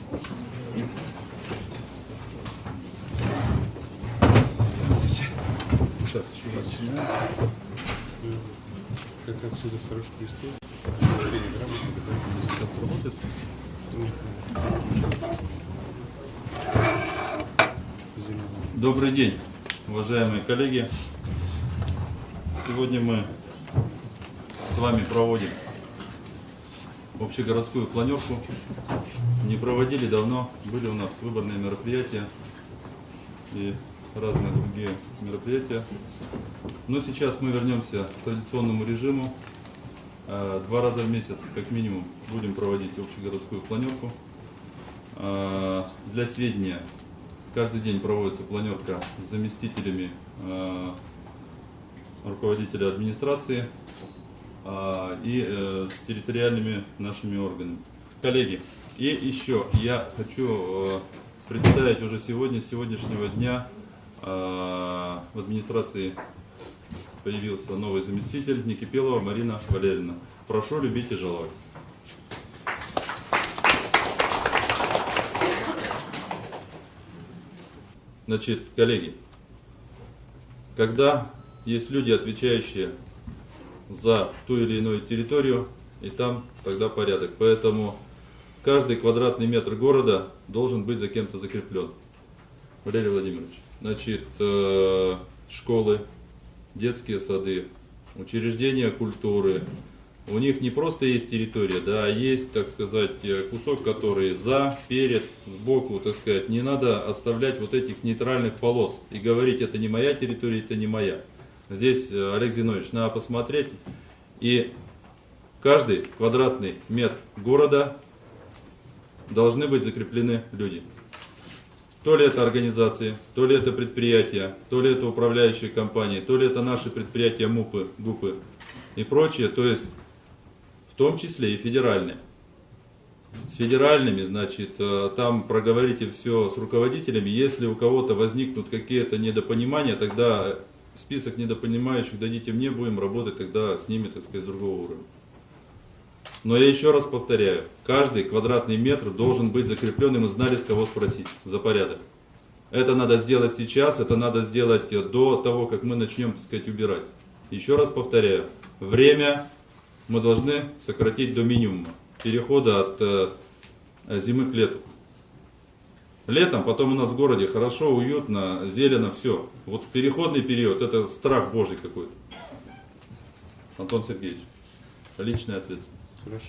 Здравствуйте. Так, чего начинаем? Как отсюда с хороших листов? Сейчас работает? Добрый день, уважаемые коллеги. Сегодня мы с вами проводим общегородскую планерку. Не проводили давно, были у нас выборные мероприятия и разные другие мероприятия. Но сейчас мы вернемся к традиционному режиму. 2 раза в месяц, как минимум, будем проводить общегородскую планерку. Для сведения, каждый день проводится планерка с заместителями руководителя администрации и с территориальными нашими органами. Коллеги, и еще я хочу представить уже сегодня, с сегодняшнего дня в администрации появился новый заместитель Некипелова Марина Валерьевна. Прошу любить и жаловать. Значит, коллеги, когда есть люди, отвечающие за ту или иную территорию, и там тогда порядок. Поэтому каждый квадратный метр города должен быть за кем-то закреплен. Валерий Владимирович, значит, школы, детские сады, учреждения культуры, у них не просто есть территория, да, а есть, так сказать, кусок, который за, перед, сбоку, так сказать. Не надо оставлять вот этих нейтральных полос и говорить, это не моя территория, это не моя. Здесь, Олег Зинович, надо посмотреть, и каждый квадратный метр города должны быть закреплены люди. То ли это организации, то ли это предприятия, то ли это управляющие компании, то ли это наши предприятия МУПы, ГУПы и прочее, то есть в том числе и федеральные. С федеральными, значит, там проговорите все с руководителями, если у кого-то возникнут какие-то недопонимания, тогда список недопонимающих дадите мне, будем работать тогда с ними, так сказать, с другого уровня. Но я еще раз повторяю, каждый квадратный метр должен быть закреплен, и мы знали, с кого спросить за порядок. Это надо сделать сейчас, это надо сделать до того, как мы начнем, так сказать, убирать. Еще раз повторяю, время мы должны сократить до минимума, перехода от зимы к лету. Летом потом у нас в городе хорошо, уютно, зелено, все. Вот переходный период, это страх Божий какой-то. Антон Сергеевич, личная ответственность. Хорошо.